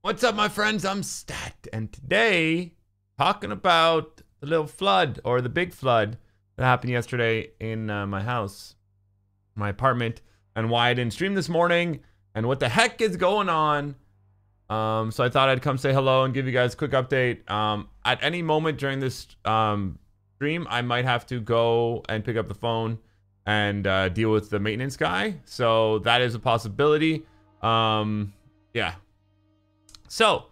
What's up, my friends? I'm Stat, and today, talking about the little flood, or the big flood that happened yesterday in my house, my apartment, and why I didn't stream this morning, and what the heck is going on. So I thought I'd come say hello and give you guys a quick update. At any moment during this stream, I might have to go and pick up the phone and deal with the maintenance guy. So that is a possibility. Yeah. So,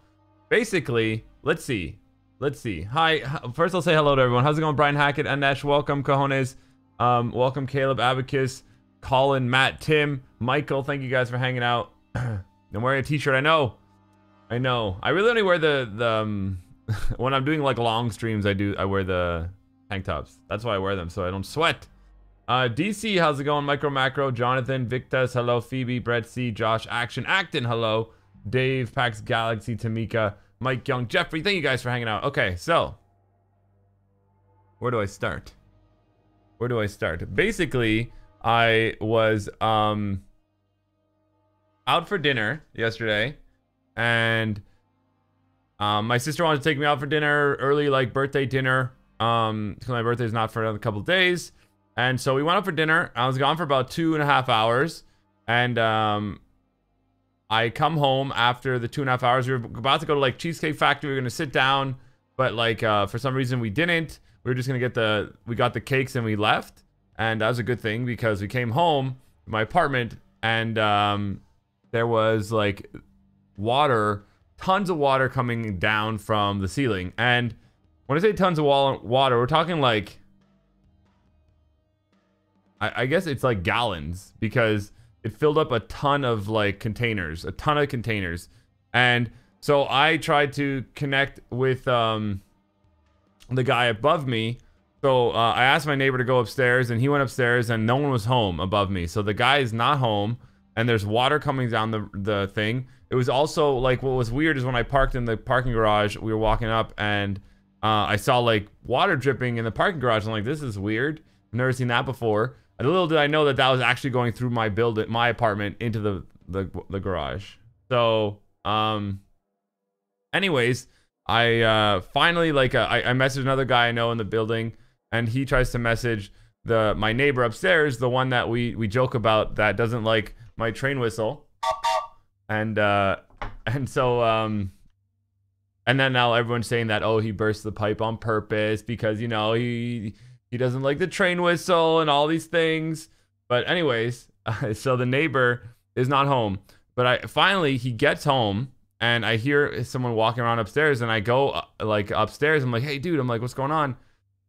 basically, let's see. Hi. First, I'll say hello to everyone. How's it going, Brian Hackett, Anesh? Welcome, Cojones. Welcome, Caleb, Abacus, Colin, Matt, Tim, Michael. Thank you guys for hanging out. I'm wearing a t-shirt. I know. I really only wear the when I'm doing like long streams, I wear the tank tops. That's why I wear them, so I don't sweat. DC, how's it going? Micro Macro, Jonathan, Victus, hello, Phoebe, Brett C, Josh, Action, Acton, hello. Dave, Pax Galaxy, Tamika, Mike Young, Jeffrey, thank you guys for hanging out. Okay, so where do I start? Basically, I was out for dinner yesterday, and my sister wanted to take me out for dinner early, like birthday dinner, because my birthday is not for another couple of days. And so we went out for dinner. I was gone for about 2.5 hours, and I come home after the 2.5 hours. We were about to go to like Cheesecake Factory. We were gonna sit down, but like for some reason we didn't. We were just gonna we got the cakes and we left, and that was a good thing because we came home to my apartment, and there was like water, tons of water coming down from the ceiling. And when I say tons of water, we're talking like, I guess it's like gallons, because it filled up a ton of like containers, and so I tried to connect with the guy above me. So I asked my neighbor to go upstairs, and he went upstairs, and no one was home above me. So the guy is not home, and there's water coming down the thing. It was also like, what was weird is when I parked in the parking garage, we were walking up, and I saw like water dripping in the parking garage. I'm like, this is weird. I've never seen that before. And little did I know that that was actually going through my apartment into the garage. So, anyways, I finally I messaged another guy I know in the building, and he tries to message my neighbor upstairs, the one that we joke about that doesn't like my train whistle, and so and then now everyone's saying that, oh, he burst the pipe on purpose because, you know, he doesn't like the train whistle and all these things. But anyways, so the neighbor is not home. But finally he gets home, and I hear someone walking around upstairs, and I go like upstairs. I'm like, hey dude, I'm like, what's going on?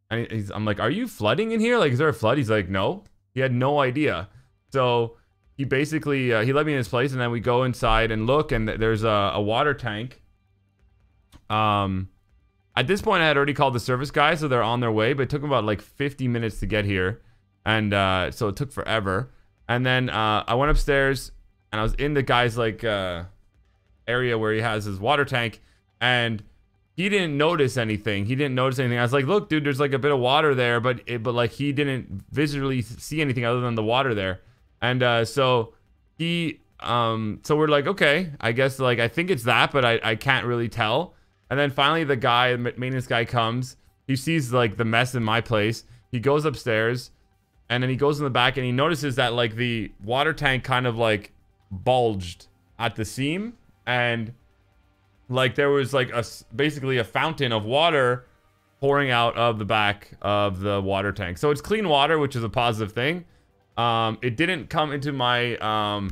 And I'm like, are you flooding in here? Like, is there a flood? He's like, no. He had no idea. So he basically, he let me in his place, and then we go inside and look, and there's a water tank. At this point, I had already called the service guy, so they're on their way, but it took about like 50 minutes to get here. And so it took forever. And then I went upstairs, and I was in the guy's like area where he has his water tank, and he didn't notice anything. I was like, look, dude, there's like a bit of water there, but like he didn't visually see anything other than the water there. And so he, so we're like, okay, I guess like, I think it's that, but I can't really tell. And then finally the maintenance guy comes. He sees like the mess in my place. He goes upstairs, and then he goes in the back, and he notices that like the water tank kind of like bulged at the seam, and like there was like basically a fountain of water pouring out of the back of the water tank. So it's clean water, which is a positive thing. It didn't come into my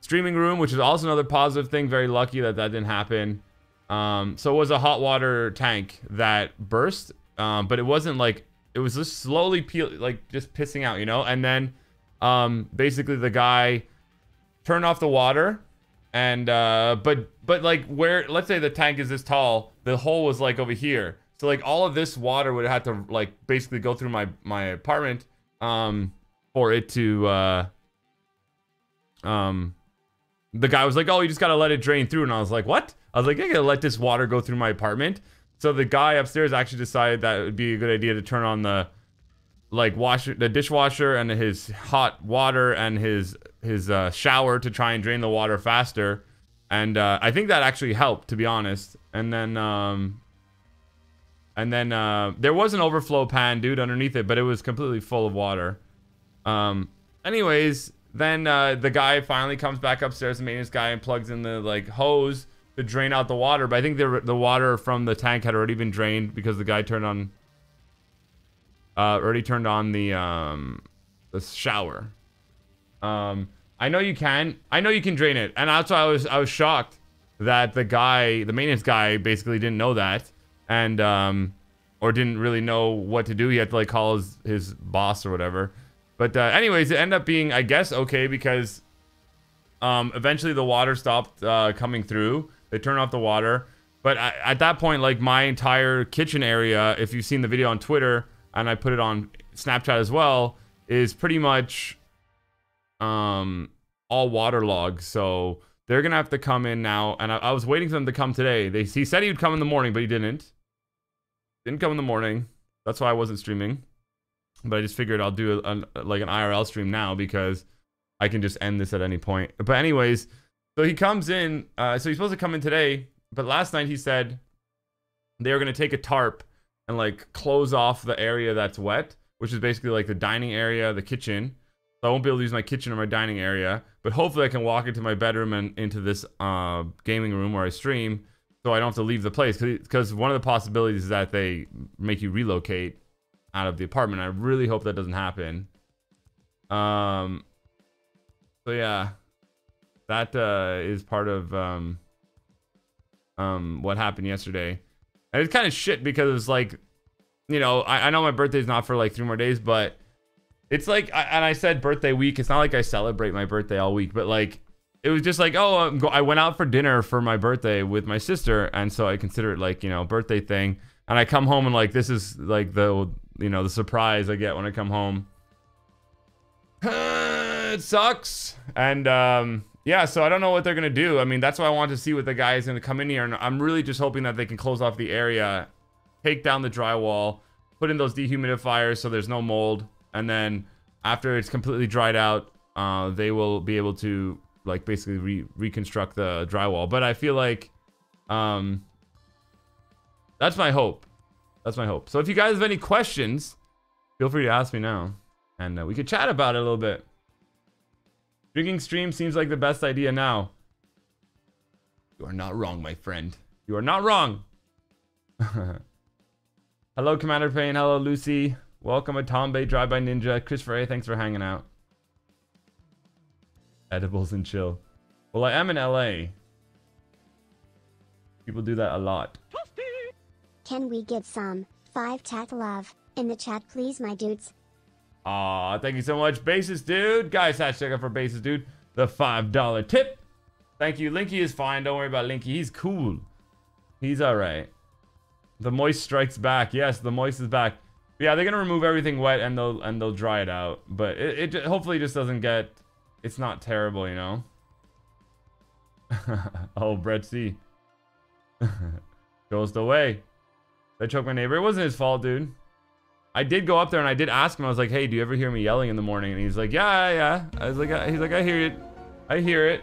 streaming room, which is also another positive thing. Very lucky that didn't happen. So it was a hot water tank that burst, but it wasn't like, it was just slowly just pissing out, you know. And then basically the guy turned off the water, and but like, where, let's say the tank is this tall, the hole was like over here, so like all of this water would have to like basically go through my apartment for it to the guy was like, oh, you just gotta let it drain through. And I was like, what? I was like, I gotta let this water go through my apartment. So the guy upstairs actually decided that it would be a good idea to turn on the the dishwasher and his hot water and his shower to try and drain the water faster. And I think that actually helped, to be honest. And then there was an overflow pan, dude, underneath it, but it was completely full of water. Anyways, then the guy finally comes back upstairs, the maintenance guy, and plugs in the like hose to drain out the water. But I think the water from the tank had already been drained because the guy already turned on the shower. I know you can drain it, and that's why I was shocked that the maintenance guy basically didn't know that, and or didn't really know what to do. He had to like call his boss or whatever. But anyways, it ended up being, I guess, okay, because eventually the water stopped coming through. They turned off the water, but at that point, like, my entire kitchen area, if you've seen the video on Twitter, and I put it on Snapchat as well, is pretty much all waterlogged. So they're gonna have to come in now, and I was waiting for them to come today. He said he would come in the morning, but he didn't come in the morning. That's why I wasn't streaming, but I just figured I'll do like an IRL stream now, because I can just end this at any point. But anyways, so he comes in, so he's supposed to come in today, but last night he said they were gonna take a tarp and like close off the area that's wet, which is basically like the dining area, the kitchen. So I won't be able to use my kitchen or my dining area, but hopefully I can walk into my bedroom and into this gaming room where I stream, so I don't have to leave the place. Because one of the possibilities is that they make you relocate out of the apartment. I really hope that doesn't happen. So yeah, that is part of what happened yesterday. And it's kind of shit because it's like, you know, I know my birthday's not for like 3 more days, but it's like, and I said birthday week. It's not like I celebrate my birthday all week, but like, it was just like, oh, I went out for dinner for my birthday with my sister, and so I consider it like, you know, birthday thing. And I come home and like, this is like the, you know, the surprise I get when I come home. It sucks. And yeah, so I don't know what they're gonna do. I mean, that's why I want to see what the guy is gonna come in here, and I'm really just hoping that they can close off the area, take down the drywall, put in those dehumidifiers so there's no mold, and then after it's completely dried out, they will be able to like basically reconstruct the drywall. But I feel like that's my hope. That's my hope. So if you guys have any questions, feel free to ask me now, and we could chat about it a little bit. Drinking stream seems like the best idea now. You are not wrong, my friend. You are not wrong. Hello, Commander Payne. Hello, Lucy. Welcome, Atombe, Drive by Ninja. Christopher A, thanks for hanging out. Edibles and chill. Well, I am in LA. People do that a lot. Can we get some 5-tack love in the chat, please, my dudes? Aw, thank you so much, Basis Dude. Guys, hashtag up for Basis Dude. The $5 tip. Thank you. Linky is fine. Don't worry about Linky. He's cool. He's alright. The moist strikes back. Yes, the moist is back. Yeah, they're gonna remove everything wet and they'll dry it out. But it hopefully just doesn't get. It's not terrible, you know. Oh, Brett C. Goes away. I choked my neighbor. It wasn't his fault, dude. I did go up there and I did ask him. I was like, "Hey, do you ever hear me yelling in the morning?" And he's like, "Yeah." I was like, he's like, "I hear it. I hear it."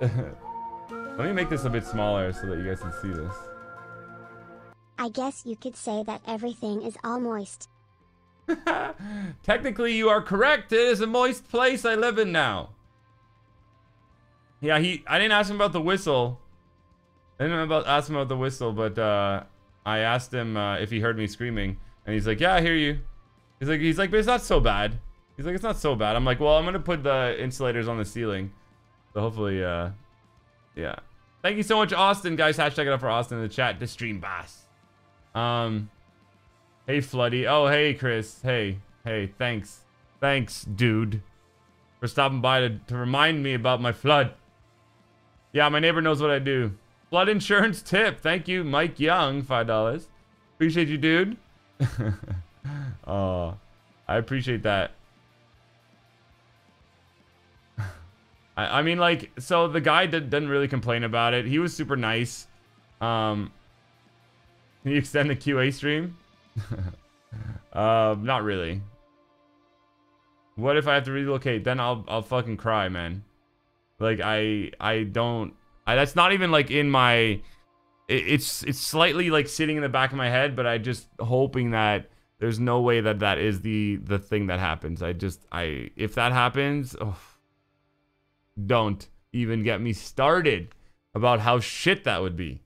Let me make this a bit smaller so that you guys can see this. I guess you could say that everything is all moist. Technically, you are correct. It is a moist place I live in now. Yeah, I didn't ask him about the whistle. I didn't ask him about the whistle, but I asked him if he heard me screaming, and he's like, "Yeah, I hear you." He's like, "But it's not so bad." He's like, "It's not so bad." I'm like, "Well, I'm gonna put the insulators on the ceiling, so hopefully, yeah." Thank you so much, Austin, guys. Hashtag it up for Austin in the chat. The stream boss. Hey, Floody. Oh, hey, Chris. Hey, thanks, dude, for stopping by to remind me about my flood. Yeah, my neighbor knows what I do. Flood insurance tip. Thank you, Mike Young, $5. Appreciate you, dude. Oh, I appreciate that. I mean, like, so the guy didn't really complain about it. He was super nice. Can you extend the QA stream? Not really. What if I have to relocate? Then I'll fucking cry, man. Like, I That's not even like in my... It's slightly like sitting in the back of my head, but I just hoping that there's no way that that is the thing that happens. If that happens, oh, don't even get me started about how shit that would be.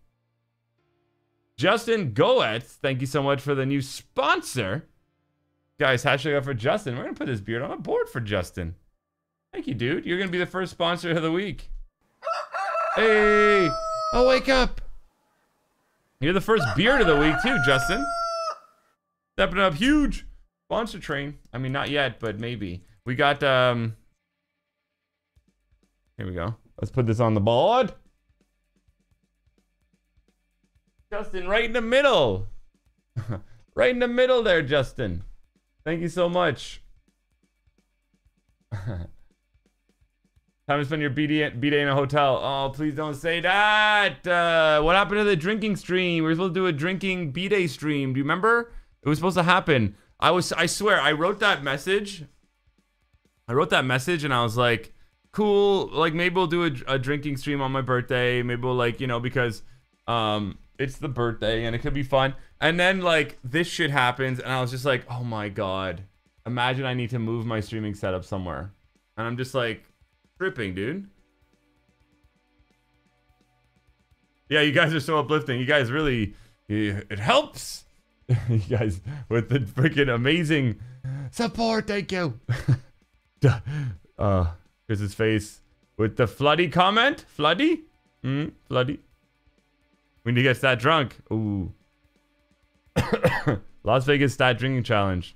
Justin Goetz, thank you so much for the new sponsor. Guys, hashtag up for Justin. We're gonna put this beard on a board for Justin. Thank you, dude. You're gonna be the first sponsor of the week. Hey! Oh, wake up! You're the first beard of the week too, Justin. Stepping up huge. Sponsor train. I mean, not yet, but maybe. We got, here we go. Let's put this on the board. Justin, right in the middle. Right in the middle there, Justin. Thank you so much. Time to spend your B-Day in a hotel. Oh, please don't say that. What happened to the drinking stream? We were supposed to do a drinking B-Day stream. Do you remember? It was supposed to happen. I swear, I wrote that message. And I was like, cool. Like, maybe we'll do a drinking stream on my birthday. Maybe we'll, like, you know, because it's the birthday and it could be fun. And then, like, this shit happens. And I was just like, oh my God. Imagine I need to move my streaming setup somewhere. And I'm just like, tripping, dude. Yeah, you guys are so uplifting. You guys really, it helps. You guys with the freaking amazing support. Thank you. Chris's face with the floody comment. Floody? Floody. We need to get stat drunk. Ooh. Las Vegas stat drinking challenge.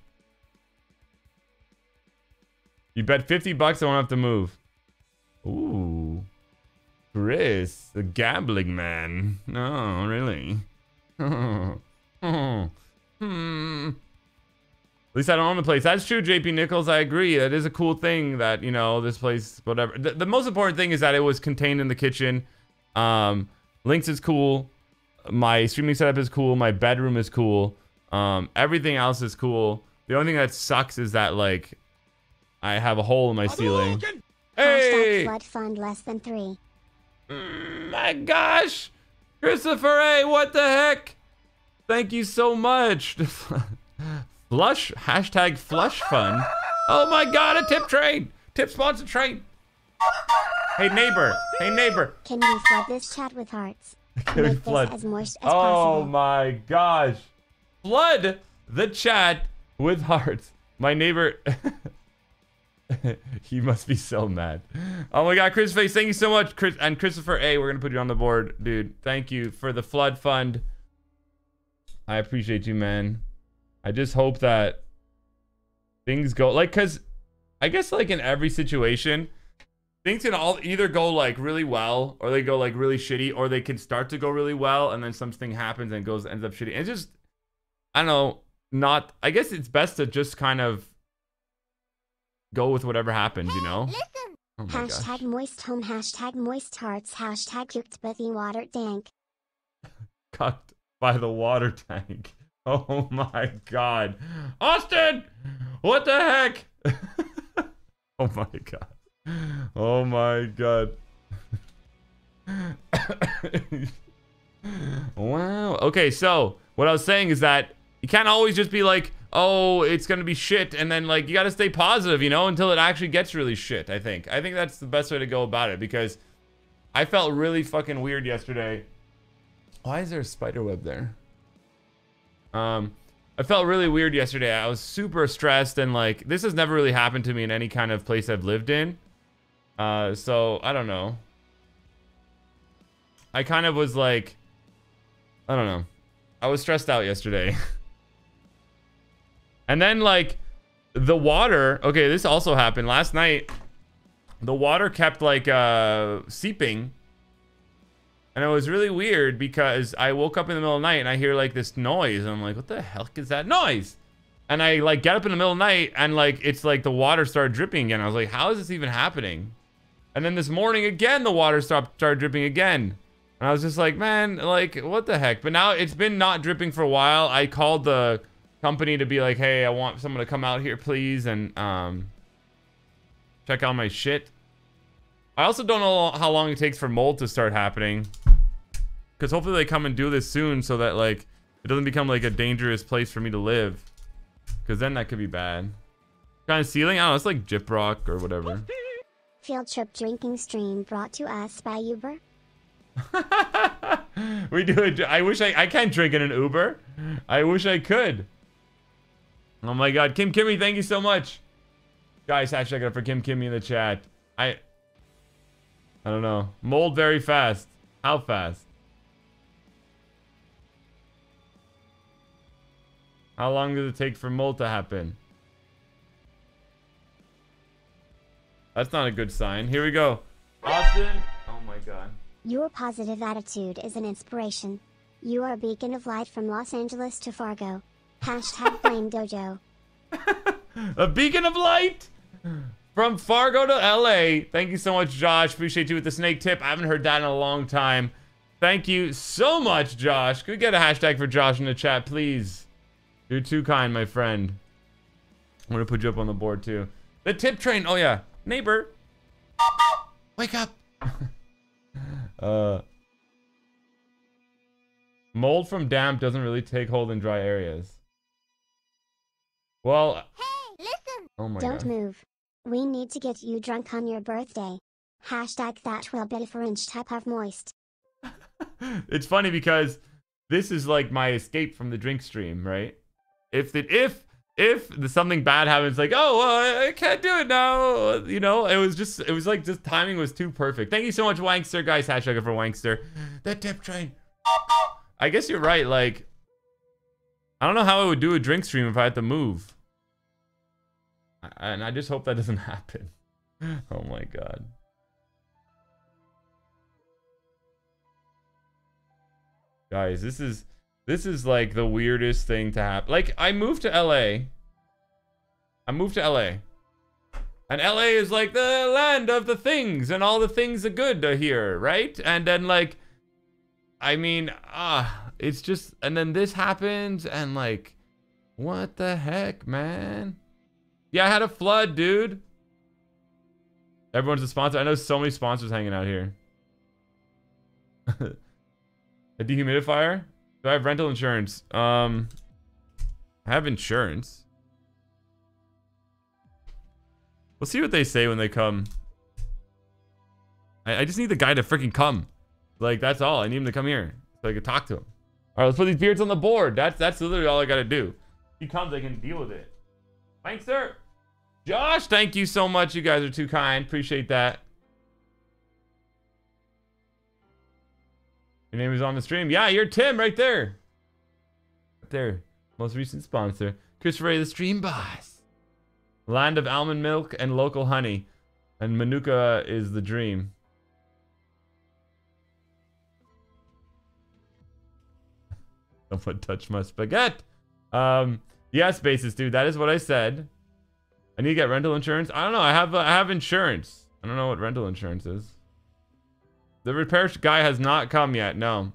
You bet 50 bucks I won't have to move. Ooh. Chris, the gambling man. No, really. At least I don't own the place. That's true, JP Nichols. I agree. That is a cool thing that, you know, this place, whatever. The most important thing is that it was contained in the kitchen. Links is cool. My streaming setup is cool. My bedroom is cool. Everything else is cool. The only thing that sucks is that, like, I have a hole in my ceiling. Hey! Flood fund less than 3. My gosh! Christopher A, what the heck? Thank you so much. Flush, hashtag flush fund. Oh my God, a tip train. Tip sponsor train. Hey neighbor, hey neighbor. Can we flood this chat with hearts? Make this as moist as oh possible. My gosh. Flood the chat with hearts. My neighbor. He must be so mad. Oh my God, Chris Face, thank you so much. Chris and Christopher A, we're gonna put you on the board, dude. Thank you for the flood fund. I appreciate you, man. I just hope that things go like, cause I guess like in every situation, things can all either go like really well or they go like really shitty, or they can start to go really well and then something happens and ends up shitty. And it's just, I don't know, I guess it's best to just kind of go with whatever happens, you know? Oh hashtag moist home, hashtag moist hearts, hashtag cooked by the water tank. Cooked by the water tank. Oh my God. Austin! What the heck? Oh my God. Oh my God. Wow. Okay, so what I was saying is that you can't always just be like, oh, it's gonna be shit, and then like you gotta stay positive, you know, until it actually gets really shit. I think that's the best way to go about it, because I felt really fucking weird yesterday. Why is there a spider web there? I felt really weird yesterday. I was super stressed, and like this has never really happened to me in any kind of place I've lived in. So I don't know. I kind of was like, I don't know. I was stressed out yesterday. And then like the water, okay, this also happened last night. The water kept like seeping. And it was really weird because I woke up in the middle of the night and I hear like this noise. And I'm like, what the heck is that noise? And I like get up in the middle of the night and like, it's like the water started dripping again. I was like, how is this even happening? And then this morning again, the water started dripping again. And I was just like, man, like what the heck? But now it's been not dripping for a while. I called the company to be like, hey, I want someone to come out here please and check out my shit. I also don't know how long it takes for mold to start happening. Because hopefully they come and do this soon so that, like, it doesn't become, like, a dangerous place for me to live. Because then that could be bad. Kind of ceiling? I don't know. It's like gyprock or whatever. Field trip drinking stream brought to us by Uber. We do it. I wish I can't drink in an Uber. I wish I could. Oh my god. Kim Kimmy, thank you so much. Guys, hashtag it up for Kim Kimmy in the chat. I don't know. Mold very fast. How fast? How long does it take for mold to happen? That's not a good sign. Here we go. Austin. Oh my god. Your positive attitude is an inspiration. You are a beacon of light from Los Angeles to Fargo. Hashtag blame dojo. A beacon of light from Fargo to LA. Thank you so much, Josh. Appreciate you with the snake tip. I haven't heard that in a long time. Thank you so much, Josh. Could we get a hashtag for Josh in the chat, please? You're too kind, my friend. I'm gonna put you up on the board too. The tip train. Oh yeah, neighbor. Wake up. Mold from damp doesn't really take hold in dry areas. Well, hey, listen. Oh my Don't god. move. We need to get you drunk on your birthday. Hashtag that will be for inch type of moist. It's funny because this is like my escape from the drink stream, right? If something bad happens, like, oh, I can't do it now, you know, it was like just timing was too perfect. Thank you so much, Wankster, guys. Hashtag it for Wankster. The tip train. I guess you're right. Like, I don't know how I would do a drink stream if I had to move. And I just hope that doesn't happen. Oh my god. Guys, this is like the weirdest thing to happen. Like, I moved to LA. And LA is like the land of the things, and all the things are good here, right? And then, like, I mean, it's just, and then this happens, and like, what the heck, man? Yeah, I had a flood, dude. Everyone's a sponsor. I know so many sponsors hanging out here. A dehumidifier? Do I have rental insurance? I have insurance. We'll see what they say when they come. I just need the guy to freaking come. Like, that's all. I need him to come here so I can talk to him. All right, let's put these beards on the board. That's literally all I gotta do. If he comes, I can deal with it. Thanks, sir. Josh, thank you so much. You guys are too kind. Appreciate that. Your name is on the stream. Yeah, you're Tim right there. Right there. Most recent sponsor. Christopher Ray, the stream boss. Land of almond milk and local honey. And Manuka is the dream. Someone touch my spaghetti. Yes, basis, dude. That is what I said. I need to get rental insurance. I don't know. I have insurance. I don't know what rental insurance is. The repair guy has not come yet. No.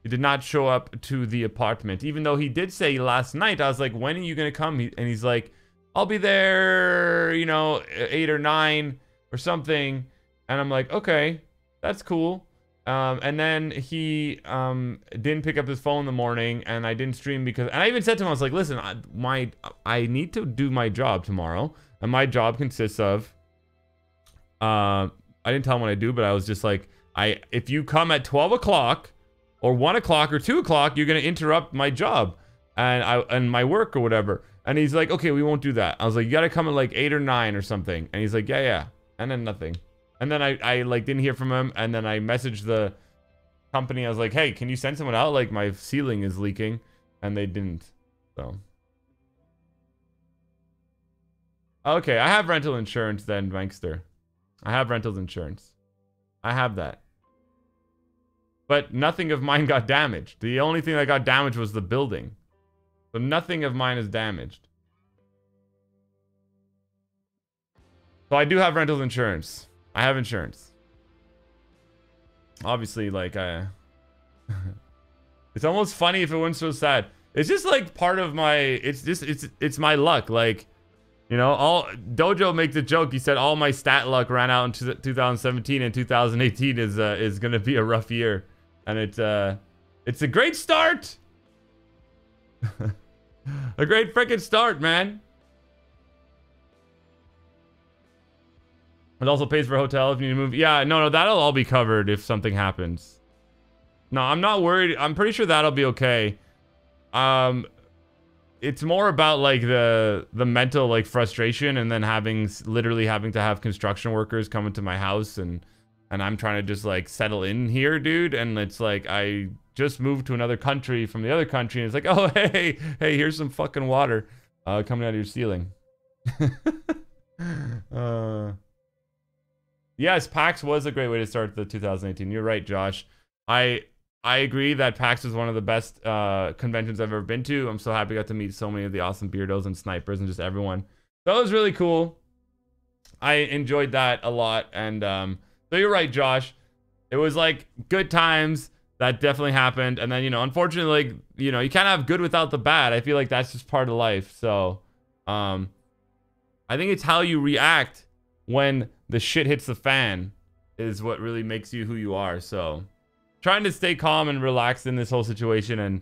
He did not show up to the apartment. Even though he did say last night, I was like, when are you going to come? And he's like, I'll be there, you know, 8 or 9 or something. And I'm like, okay, that's cool. And then he didn't pick up his phone in the morning, and I didn't stream because, and I even said to him, I was like, listen, I need to do my job tomorrow, and my job consists of, I didn't tell him what I do, but I was just like, if you come at 12 o'clock or 1 o'clock or 2 o'clock, you're going to interrupt my job and my work or whatever. And he's like, okay, we won't do that. I was like, you got to come at like 8 or 9 or something. And he's like, yeah. And then nothing. And then I like didn't hear from him. And then I messaged the company. I was like, hey, can you send someone out? Like, my ceiling is leaking. And they didn't. So. Okay, I have rental insurance then, Bankster. I have rental insurance. I have that. But nothing of mine got damaged. The only thing that got damaged was the building. So nothing of mine is damaged. So I do have rental insurance. I have insurance. Obviously, like, it's almost funny if it wasn't so sad. It's just like part of my, it's my luck. Like, You know, all Dojo makes a joke. He said all my stat luck ran out in 2017 and 2018 is gonna be a rough year, and it's a great start. A great freaking start, man. It also pays for a hotel if you need to move. Yeah, no, that'll all be covered if something happens. No, I'm not worried. I'm pretty sure that'll be okay. It's more about like the mental like frustration, and then literally having to have construction workers come into my house, and I'm trying to just like settle in here, dude. And it's like I just moved to another country from the other country, and it's like, oh hey, here's some fucking water coming out of your ceiling. Yes, PAX was a great way to start the 2018. You're right, Josh. I agree that PAX was one of the best conventions I've ever been to. I'm so happy I got to meet so many of the awesome beardos and snipers and just everyone. That was really cool. I enjoyed that a lot. And so you're right, Josh. It was like good times. That definitely happened. And then, you know, unfortunately, like, you know, you can't have good without the bad. I feel like that's just part of life. So I think it's how you react when the shit hits the fan is what really makes you who you are. So trying to stay calm and relaxed in this whole situation, and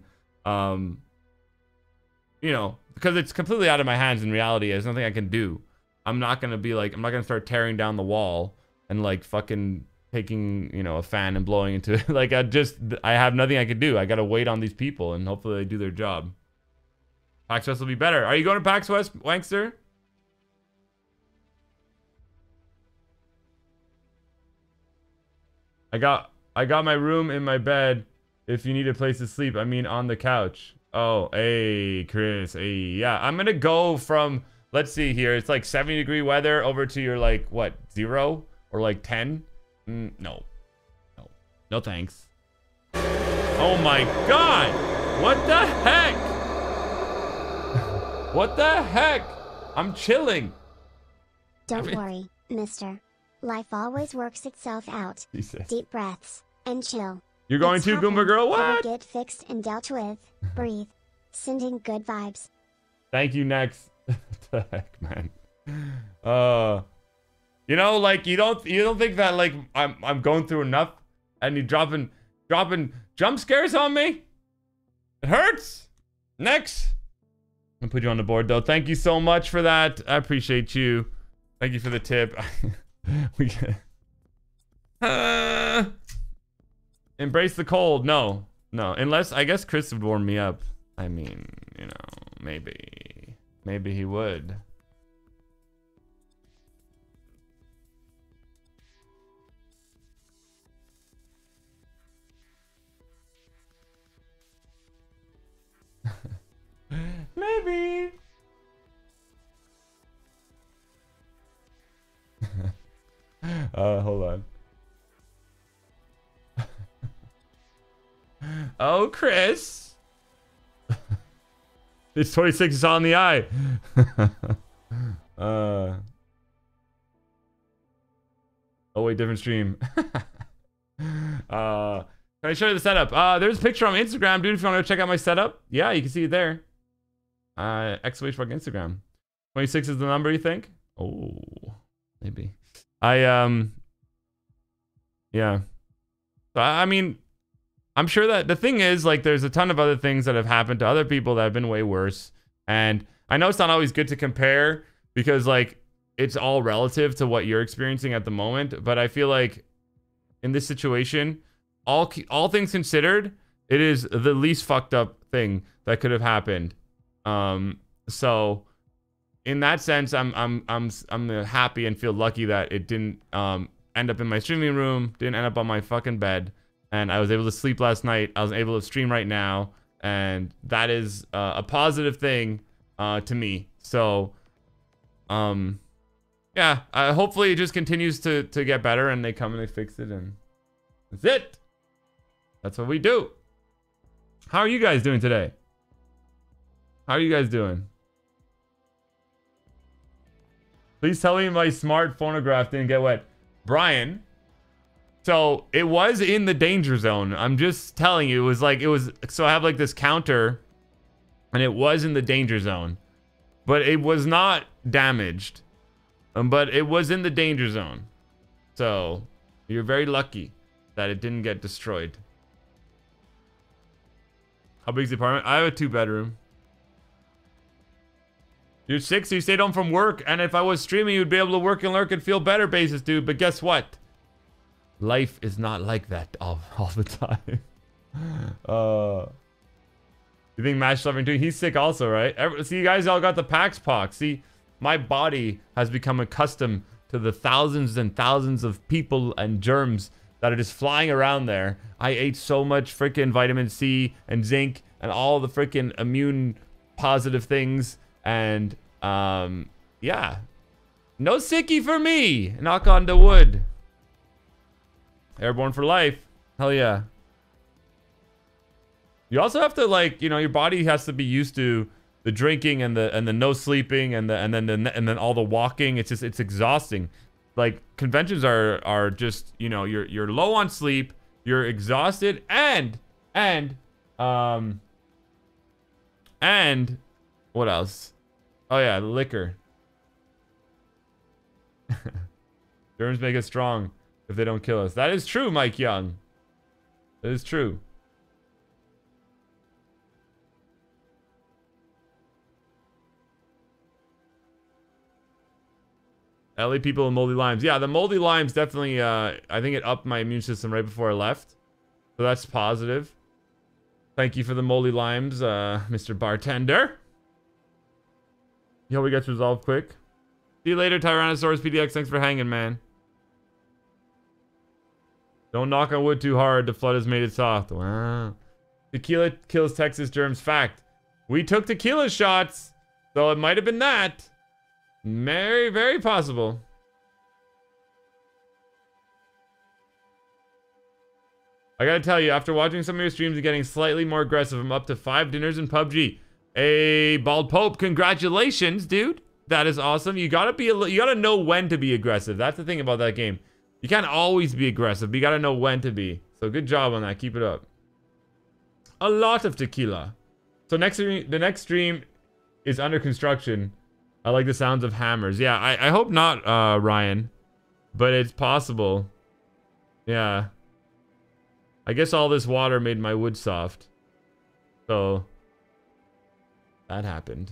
you know, because it's completely out of my hands in reality. There's nothing I can do. I'm not gonna start tearing down the wall and like fucking taking, you know, a fan and blowing into it. Like I have nothing I can do. I gotta wait on these people and hopefully they do their job. PAX West will be better. Are you going to PAX West, Wankster? I got my room in my bed. If you need a place to sleep, I mean on the couch. Oh, hey, Chris. Hey, yeah. I'm gonna go from, let's see here. It's like 70-degree weather over to your like, what, 0? Or like 10? No. No thanks. Oh my God. What the heck? What the heck? I'm chilling. Don't worry, mister. Life always works itself out. Jesus. Deep breaths and chill. You're going to, Goomba Girl? What? Get fixed and dealt with. Breathe. Sending good vibes. Thank you, next. What the heck, man? You know, like you don't think that like I'm going through enough, and you dropping jump scares on me? It hurts. Next. I'm gonna put you on the board though. Thank you so much for that. I appreciate you. Thank you for the tip. We embrace the cold. No. Unless I guess Chris would warm me up. I mean, you know, maybe he would. Maybe. Hold on. Oh, Chris. It's 26 is on the eye. Oh wait, different stream. Can I show you the setup? There's a picture on Instagram, dude. If you want to check out my setup, yeah, you can see it there. Exclamation mark Instagram. 26 is the number, you think? Oh, maybe. Yeah. So, I mean, I'm sure that the thing is, like, there's a ton of other things that have happened to other people that have been way worse. And I know it's not always good to compare because, like, it's all relative to what you're experiencing at the moment. But I feel like in this situation, all things considered, it is the least fucked up thing that could have happened. So in that sense, I'm happy and feel lucky that it didn't end up in my streaming room, didn't end up on my fucking bed, and I was able to sleep last night. I was able to stream right now, and that is a positive thing to me. So yeah, hopefully it just continues to get better and they come and they fix it, and that's it. That's what we do. How are you guys doing today? How are you guys doing? Please tell me my smart phonograph didn't get wet. Brian, so it was in the danger zone. I'm just telling you, so I have like this counter and it was in the danger zone, but it was not damaged. But it was in the danger zone. So, you're very lucky that it didn't get destroyed. How big is the apartment? I have a 2-bedroom. You're 6, so you stayed home from work, and if I was streaming, you'd be able to work and lurk and feel better basis, dude. But guess what? Life is not like that all the time. You think Mash suffering too? He's sick also, right? See, you guys all got the Pax Pox. See, my body has become accustomed to the thousands and thousands of people and germs that are just flying around there. I ate so much freaking vitamin C and zinc and all the freaking immune positive things. And, yeah. No sickie for me. Knock on the wood. Airborne for life. Hell yeah. You also have to, like, you know, your body has to be used to the drinking and the no sleeping and then all the walking. It's exhausting. Like, conventions are just, you know, you're low on sleep, you're exhausted, and what else? Oh yeah, liquor. Germs make us strong if they don't kill us. That is true, Mike Young. That is true. LA people and moldy limes. Yeah, the moldy limes definitely, I think it upped my immune system right before I left. So that's positive. Thank you for the moldy limes, Mr. Bartender. You hope it gets resolved quick. See you later, Tyrannosaurus PDX. Thanks for hanging, man. Don't knock on wood too hard. The flood has made it soft. Wow. Tequila kills Texas germs. Fact. We took tequila shots, so it might have been that. Very, very possible. I gotta tell you, after watching some of your streams and getting slightly more aggressive, I'm up to 5 dinners in PUBG. Hey, Bald Pope, congratulations, dude. That is awesome. You gotta know when to be aggressive. That's the thing about that game. You can't always be aggressive, but you gotta know when to be. So good job on that. Keep it up. A lot of tequila. So the next stream is under construction. I like the sounds of hammers. Yeah, I hope not, Ryan. But it's possible. Yeah. I guess all this water made my wood soft. So that happened.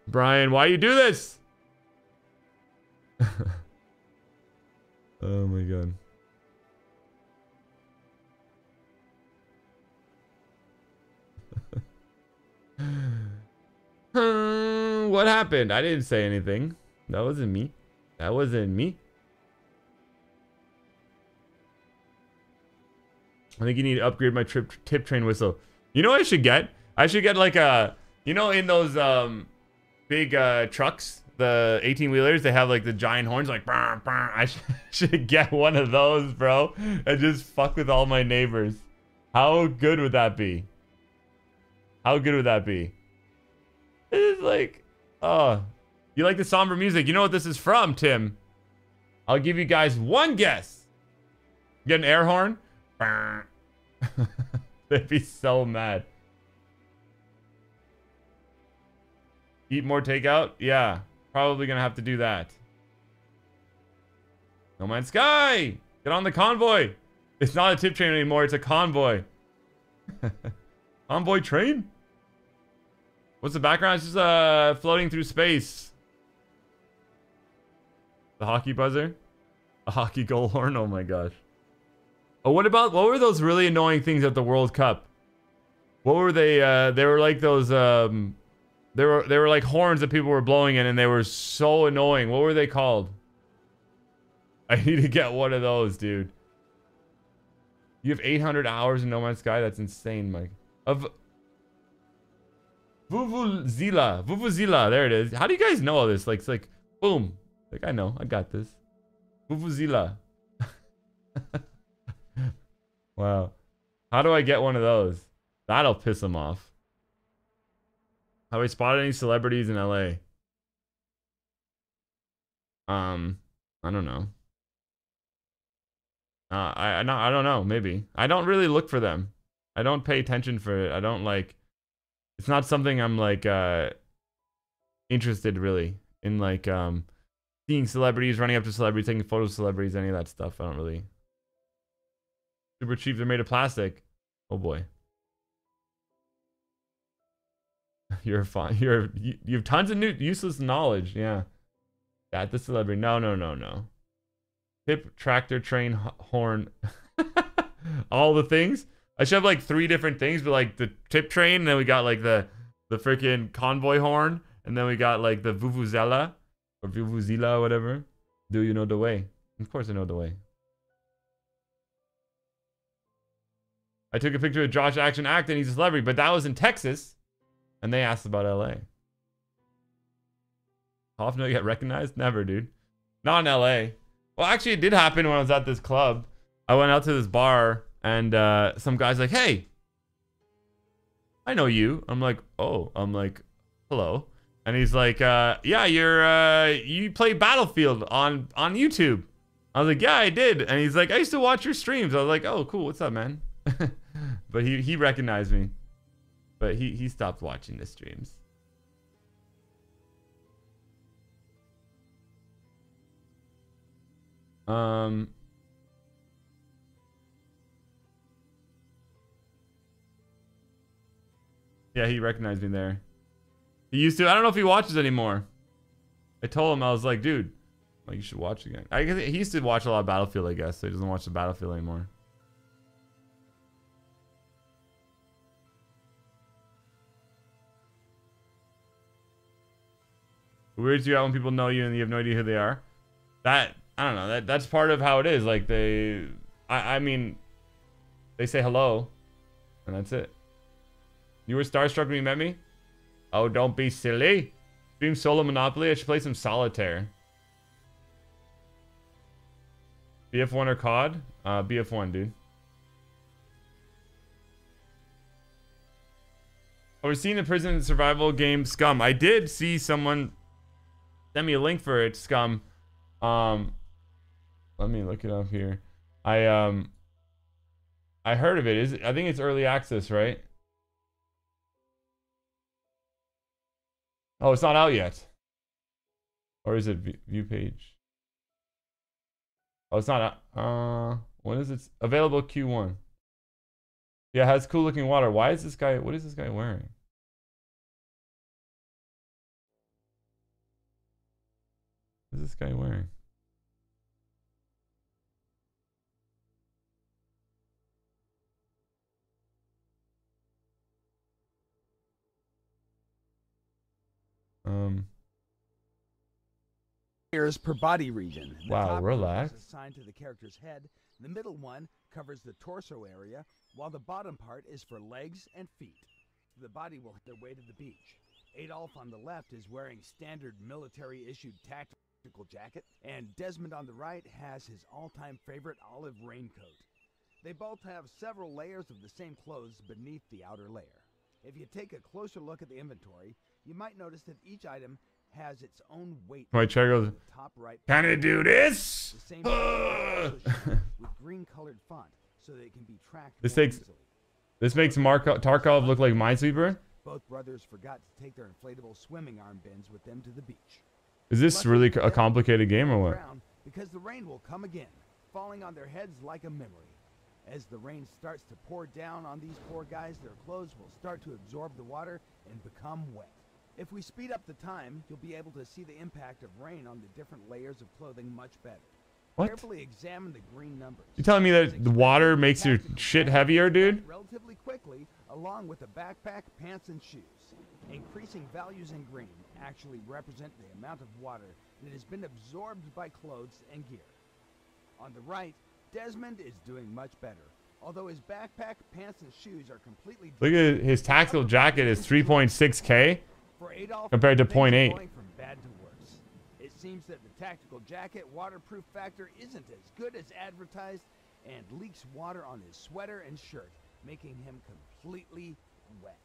Brian, why you do this? Oh my god. What happened? I didn't say anything. That wasn't me. That wasn't me. I think you need to upgrade my tip train whistle. You know what I should get? I should get like a, you know, in those big trucks, the 18-wheelers, they have like the giant horns, like bah, bah. I should get one of those, bro, and just fuck with all my neighbors. How good would that be? How good would that be? It's like, oh, you like the somber music? You know what this is from, Tim? I'll give you guys one guess. Get an air horn? They'd be so mad. Eat more takeout? Yeah, probably gonna have to do that. No Man's Sky! Get on the convoy! It's not a tip train anymore, it's a convoy. Convoy train? What's the background? It's just floating through space. The hockey buzzer? A hockey goal horn? Oh my gosh. Oh, what were those really annoying things at the World Cup? What were they? They were like those, they were like horns that people were blowing in, and they were so annoying. What were they called? I need to get one of those, dude. You have 800 hours in No Man's Sky? That's insane, Mike. Of Vuvuzela, there it is. How do you guys know all this? Like, it's like, boom. Like, I know, I got this. Vuvuzela. Wow. How do I get one of those? That'll piss them off. Have I spotted any celebrities in LA? I don't know. I don't know, maybe. I don't really look for them. I don't pay attention for it. I don't like It's not something I'm like interested really in, like seeing celebrities, running up to celebrities, taking photos of celebrities, any of that stuff. I don't really. Super cheap. They're made of plastic. Oh boy. You're fine. You have tons of new useless knowledge. Yeah. That the celebrity. No. Hip, tractor, train, horn. All the things. I should have like 3 different things, but like the tip train, and then we got like the freaking convoy horn, and then we got like the vuvuzela or vuvuzela or whatever. Do you know the way? Of course I know the way. I took a picture of Josh Action Act and he's a celebrity, but that was in Texas, and they asked about LA. How often do I get recognized? Never, dude. Not in LA. Well, actually, it did happen when I was at this club. I went out to this bar, and some guy's like, "Hey, I know you." I'm like, "Oh." I'm like, "Hello." And he's like, "Yeah, you play Battlefield on YouTube." I was like, "Yeah, I did." And he's like, "I used to watch your streams." I was like, "Oh, cool. What's up, man?" But he recognized me. But he stopped watching the streams. Yeah, he recognized me there. He used to. I don't know if he watches anymore. I told him, I was like, dude, like, you should watch again. I guess he used to watch a lot of Battlefield, I guess, so he doesn't watch the Battlefield anymore. It weirds you out when people know you and you have no idea who they are. That, I don't know, that's part of how it is. Like, I mean, they say hello, and that's it. You were starstruck when you met me? Oh, don't be silly. Stream solo Monopoly? I should play some solitaire. BF1 or COD? BF1, dude. I was seeing the prison survival game Scum. I did see someone send me a link for it, Scum. Let me look it up here. I heard of it. I think it's early access, right? Oh, it's not out yet. Or is it view page? Oh, it's not out. When is it? Available Q1. Yeah, it has cool looking water. Why is this guy, what is this guy wearing? What is this guy wearing? Layers per body region. The wow, top relax. is assigned to the character's head. The middle one covers the torso area, while the bottom part is for legs and feet. The body will hit their way to the beach. Adolf on the left is wearing standard military-issued tactical jacket, and Desmond on the right has his all-time favorite olive raincoat. They both have several layers of the same clothes beneath the outer layer. If you take a closer look at the inventory, you might notice that each item has its own weight. My chair goes, top right. can I do this? The same with green colored font so that it can be tracked easily. This makes Tarkov look like Minesweeper. Both brothers forgot to take their inflatable swimming arm bins with them to the beach. Is this really a complicated game or what? Because the rain will come again, falling on their heads like a memory. As the rain starts to pour down on these poor guys, their clothes will start to absorb the water and become wet. If we speed up the time, you'll be able to see the impact of rain on the different layers of clothing much better. What? Carefully examine the green numbers. You telling me that the water makes your shit heavier, dude? Relatively quickly, along with the backpack, pants, and shoes. Increasing values in green actually represent the amount of water that has been absorbed by clothes and gear. On the right, Desmond is doing much better. Although his backpack, pants, and shoes are completely... Look at his tactical jacket is 3.6K compared to 0.8. Going from bad to worse. It seems that the tactical jacket waterproof factor isn't as good as advertised and leaks water on his sweater and shirt, making him completely wet.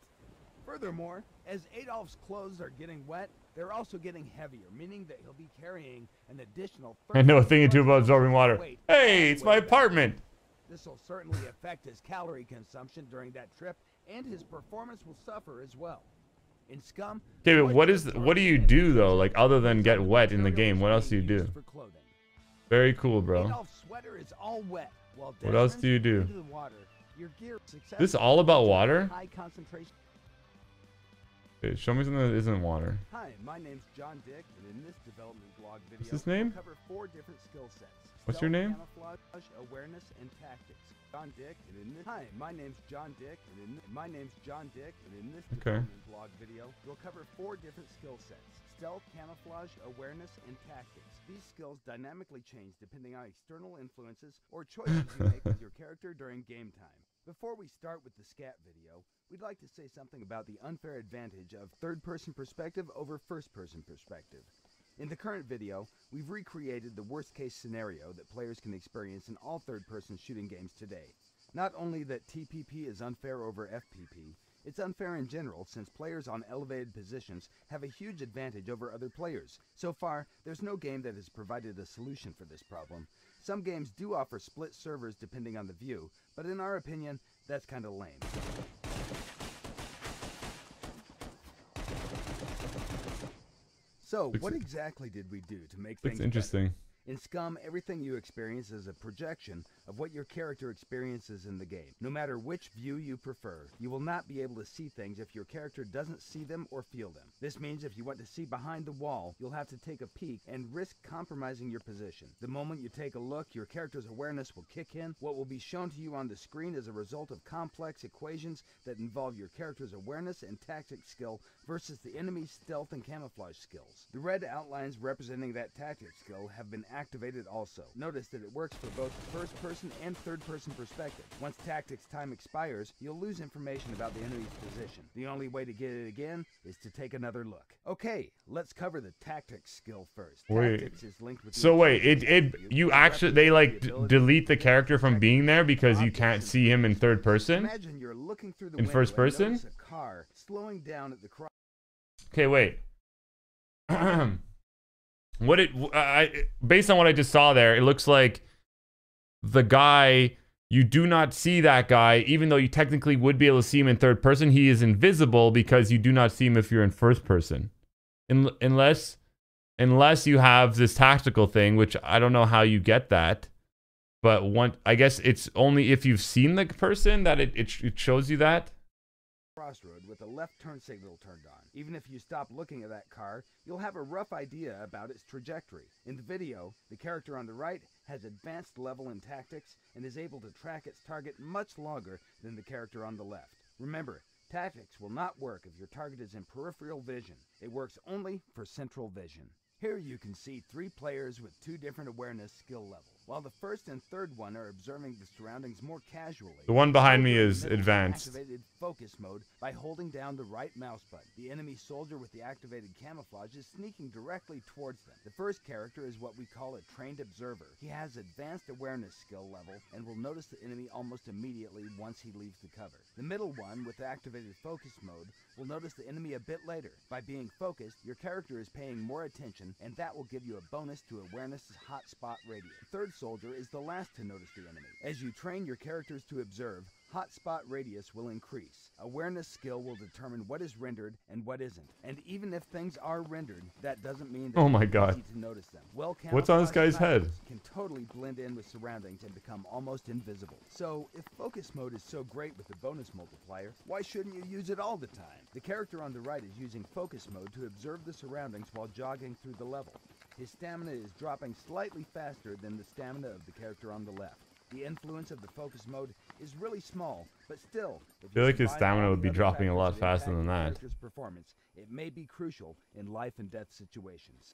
Furthermore, as Adolf's clothes are getting wet, they're also getting heavier, meaning that he'll be carrying an additional... I know a thing or two about absorbing water. Hey, it's my apartment. This will certainly affect his calorie consumption during that trip and his performance will suffer as well. In Scum, Okay, but what do you do though, like other than get wet in the game? What else do you do? Very cool, bro. Adolf's sweater is all wet, while What else do you do? into the water. Your gear This is all about water? high concentration. Okay, show me something that isn't water. Hi, my name's John Dick, and in this development blog video, What's his name? we'll cover 4 different skill sets. What's your name? Camouflage, awareness, and tactics. John Dick, and in this Hi, my name's John Dick, and in my name's John Dick, and in this development blog video, we'll cover 4 different skill sets: stealth, camouflage, awareness, and tactics. These skills dynamically change depending on external influences or choices you make with your character during game time. Before we start with the scat video, we'd like to say something about the unfair advantage of third-person perspective over first-person perspective. In the current video, we've recreated the worst-case scenario that players can experience in all third-person shooting games today. Not only that TPP is unfair over FPP, it's unfair in general since players on elevated positions have a huge advantage over other players. So far, there's no game that has provided a solution for this problem. Some games do offer split servers depending on the view, but in our opinion, that's kinda lame. So, what exactly did we do to make things That's interesting. better? In Scum, everything you experience is a projection of what your character experiences in the game. No matter which view you prefer, you will not be able to see things if your character doesn't see them or feel them. This means if you want to see behind the wall, you'll have to take a peek and risk compromising your position. The moment you take a look, your character's awareness will kick in. What will be shown to you on the screen is a result of complex equations that involve your character's awareness and tactics skill versus the enemy's stealth and camouflage skills. The red outlines representing that tactics skill have been activated also. Notice that it works for both the first person and third person perspective. Once tactics time expires, you'll lose information about the enemy's position. The only way to get it again is to take another look. Okay, let's cover the tactics skill first. Tactics is linked with So wait, you actually, they like delete the character from being there because you can't see him in third person? Imagine you're looking through the In first person? notice a car slowing down at the cross. Okay, wait. Based on what I just saw there, it looks like the guy, you do not see that guy, even though you technically would be able to see him in third person. He is invisible because you do not see him if you're in first person. Unless you have this tactical thing, which I don't know how you get that. But I guess it's only if you've seen the person that it shows you that. Crossroad with a left turn signal turned on. Even if you stop looking at that car, you'll have a rough idea about its trajectory. In the video, the character on the right has advanced level in tactics and is able to track its target much longer than the character on the left. Remember, tactics will not work if your target is in peripheral vision. It works only for central vision. Here you can see 3 players with 2 different awareness skill levels. While the first and third one are observing the surroundings more casually. The one behind me is advanced. Activated focus mode by holding down the right mouse button. The enemy soldier with the activated camouflage is sneaking directly towards them. The first character is what we call a trained observer. He has advanced awareness skill level and will notice the enemy almost immediately once he leaves the cover. The middle one with activated focus mode will notice the enemy a bit later. By being focused, your character is paying more attention, and that will give you a bonus to awareness's hotspot radius. The third soldier is the last to notice the enemy. As you train your characters to observe, hotspot radius will increase. Awareness skill will determine what is rendered and what isn't. And even if things are rendered, that doesn't mean that Oh my it's God. easy to notice them. What's on this guy's head? Can totally blend in with surroundings and become almost invisible. So, if focus mode is so great with the bonus multiplier, why shouldn't you use it all the time? The character on the right is using focus mode to observe the surroundings while jogging through the level. His stamina is dropping slightly faster than the stamina of the character on the left. The influence of the focus mode is really small, but still, if I feel you like his combine stamina all would the be other dropping a factors lot that faster impact than the that. character's performance, it may be crucial in life and death situations.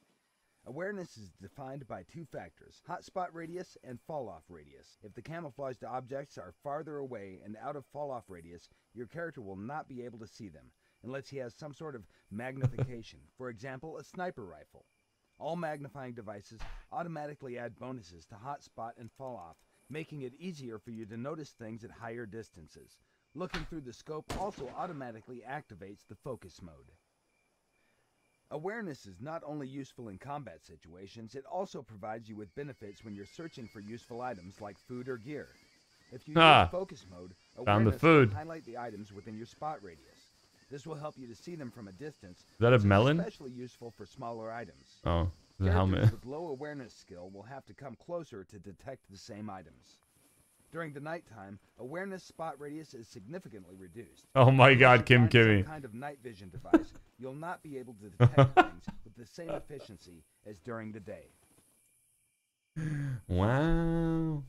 Awareness is defined by 2 factors, hotspot radius and fall-off radius. If the camouflaged objects are farther away and out of fall-off radius, your character will not be able to see them, unless he has some sort of magnification, for example, a sniper rifle. All magnifying devices automatically add bonuses to hotspot and fall-off, making it easier for you to notice things at higher distances. Looking through the scope also automatically activates the focus mode. Awareness is not only useful in combat situations, it also provides you with benefits when you're searching for useful items like food or gear. If you Ah, use focus mode, found the awareness food. will highlight the items within your spot radius. This will help you to see them from a distance. Is that a which is melon? especially useful for smaller items. Oh, the Characters helmet. with low awareness skill will have to come closer to detect the same items. During the nighttime, awareness spot radius is significantly reduced. Oh my Unless God, you Kim find some Kimmy. kind of night vision device, you'll not be able to detect things with the same efficiency as during the day. Wow.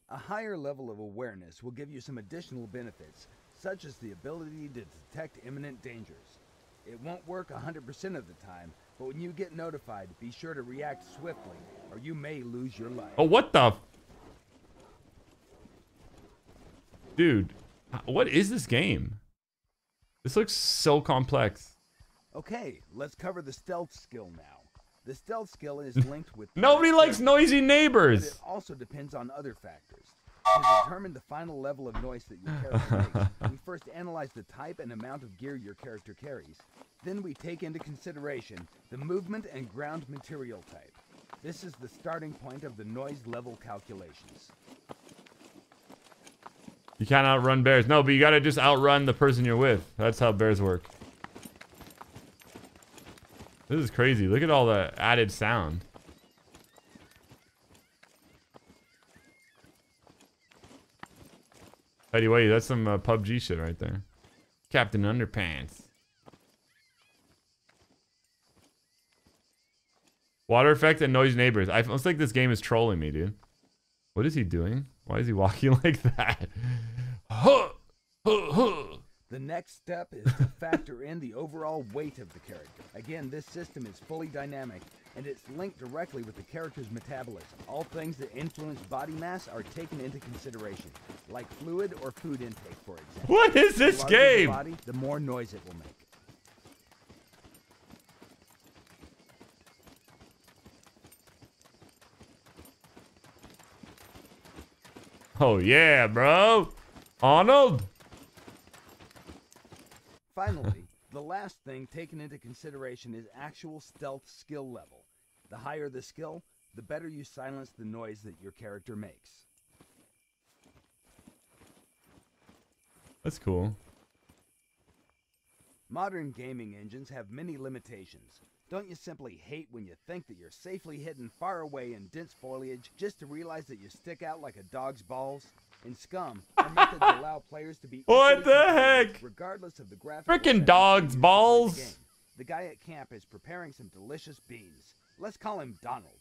A higher level of awareness will give you some additional benefits, such as the ability to detect imminent dangers. It won't work 100% of the time, but when you get notified, be sure to react swiftly, or you may lose your life. Oh, what the? Dude, what is this game? This looks so complex. Okay, let's cover the stealth skill now. The stealth skill is linked with... Nobody likes noisy but neighbors. it also depends on other factors. To determine the final level of noise that your character makes, we first analyze the type and amount of gear your character carries. Then we take into consideration the movement and ground material type. This is the starting point of the noise level calculations. You can't outrun bears. No, but you gotta just outrun the person you're with. That's how bears work. This is crazy. Look at all the added sound. Anyway, that's some PUBG shit right there. Captain Underpants. Water effect and noise neighbors. I almost think this game is trolling me, dude. What is he doing? Why is he walking like that? The next step is to factor in the overall weight of the character. Again, this system is fully dynamic, and it's linked directly with the character's metabolism. All things that influence body mass are taken into consideration, like fluid or food intake, for example. What is this The larger game? the body, the more noise it will make. Oh yeah, bro. Arnold. Finally, the last thing taken into consideration is actual stealth skill level. The higher the skill, the better you silence the noise that your character makes. That's cool. Modern gaming engines have many limitations. Don't you simply hate when you think that you're safely hidden far away in dense foliage just to realize that you stick out like a dog's balls? In Scum, our methods allow players to be What equally the competitive heck? regardless of the graphics. Frickin' dog's balls. The guy at camp is preparing some delicious beans. Let's call him Donald.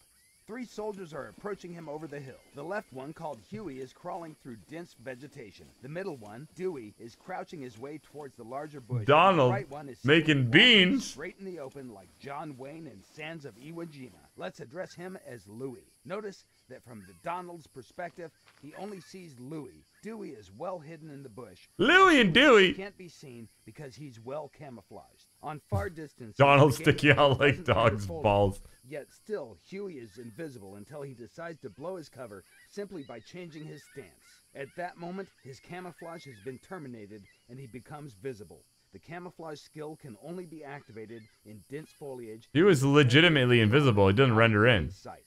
3 soldiers are approaching him over the hill. The left one, called Huey, is crawling through dense vegetation. The middle one, Dewey, is crouching his way towards the larger bush. Donald The right one is making simply walking beans. straight in the open like John Wayne in Sands of Iwo Jima. Let's address him as Louie. Notice that from the Donald's perspective, he only sees Louie. Dewey is well hidden in the bush. Louie and Dewey. Can't be seen because he's well camouflaged. On far distance, Donald's the game sticking out like doesn't dog's unfold. balls. Yet still, Huey is invisible until he decides to blow his cover simply by changing his stance. At that moment, his camouflage has been terminated and he becomes visible. The camouflage skill can only be activated in dense foliage. He was legitimately invisible. He doesn't render in. Sight.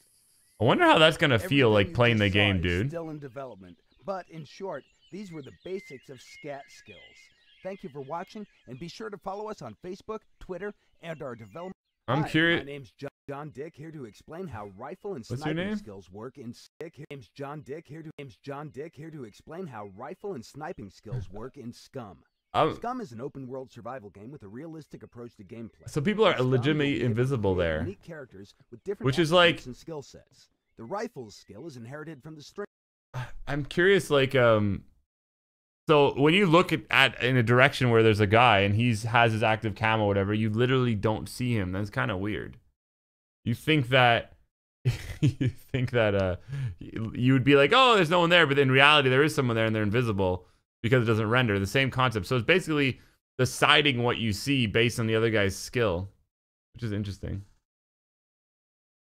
I wonder how that's gonna feel Everything like you playing just the saw game, is dude. Still in development, but in short, these were the basics of scat skills. Thank you for watching, and be sure to follow us on Facebook, Twitter, and our development. I'm Hi, curious. My name's John Dick, here to explain how rifle and What's your sniping name? skills work in name's John Dick here to explain how rifle and sniping skills work in Scum. Scum is an open-world survival game with a realistic approach to gameplay. So people are In Scum, legitimately you'll be able to invisible create there. unique characters with different Which is like- attributes and skill sets. The rifle's skill is inherited from the string. I'm curious, like, so when you look at in a direction where there's a guy and has his active cam or whatever, you literally don't see him. That's kind of weird. You think that you would be like, oh, there's no one there, but in reality there is someone there and they're invisible because it doesn't render. The same concept. So it's basically deciding what you see based on the other guy's skill, which is interesting.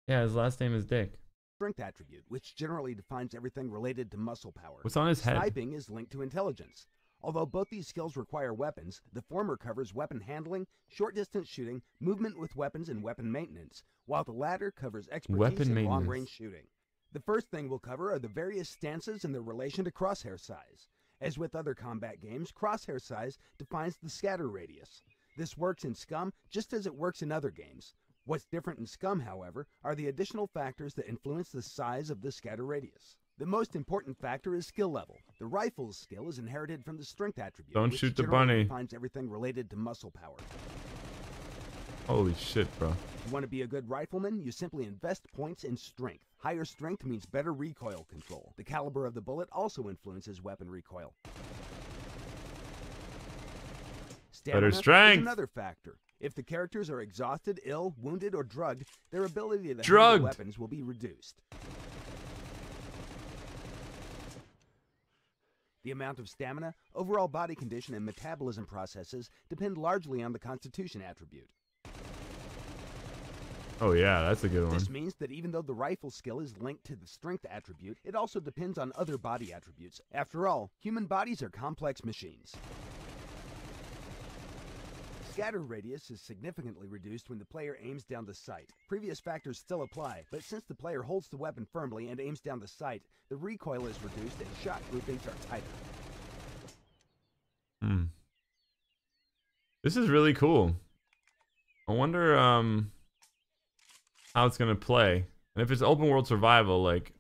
Yeah, his last name is Dick. Strength attribute, which generally defines everything related to muscle power. What's on his head? Sniping is linked to intelligence. Although both these skills require weapons, the former covers weapon handling, short-distance shooting, movement with weapons, and weapon maintenance, while the latter covers expertise Weapon in maintenance. long-range shooting. The first thing we'll cover are the various stances and their relation to crosshair size. As with other combat games, crosshair size defines the scatter radius. This works in Scum just as it works in other games. What's different in Scum, however, are the additional factors that influence the size of the scatter radius. The most important factor is skill level. The rifle's skill is inherited from the strength attribute. Don't which shoot the generally bunny. defines everything related to muscle power. Holy shit, bro. You want to be a good rifleman? You simply invest points in strength. Higher strength means better recoil control. The caliber of the bullet also influences weapon recoil. Stamina Better strength. is another factor. If the characters are exhausted, ill, wounded, or drugged, their ability to handle Drugged. weapons will be reduced. The amount of stamina, overall body condition, and metabolism processes depend largely on the constitution attribute. Oh yeah, that's a good one. This means that even though the rifle skill is linked to the strength attribute, it also depends on other body attributes. After all, human bodies are complex machines. Scatter radius is significantly reduced when the player aims down the sight. Previous factors still apply, but since the player holds the weapon firmly and aims down the sight, the recoil is reduced and shot groupings are tighter. This is really cool. I wonder how it's gonna play. And if it's open world survival, like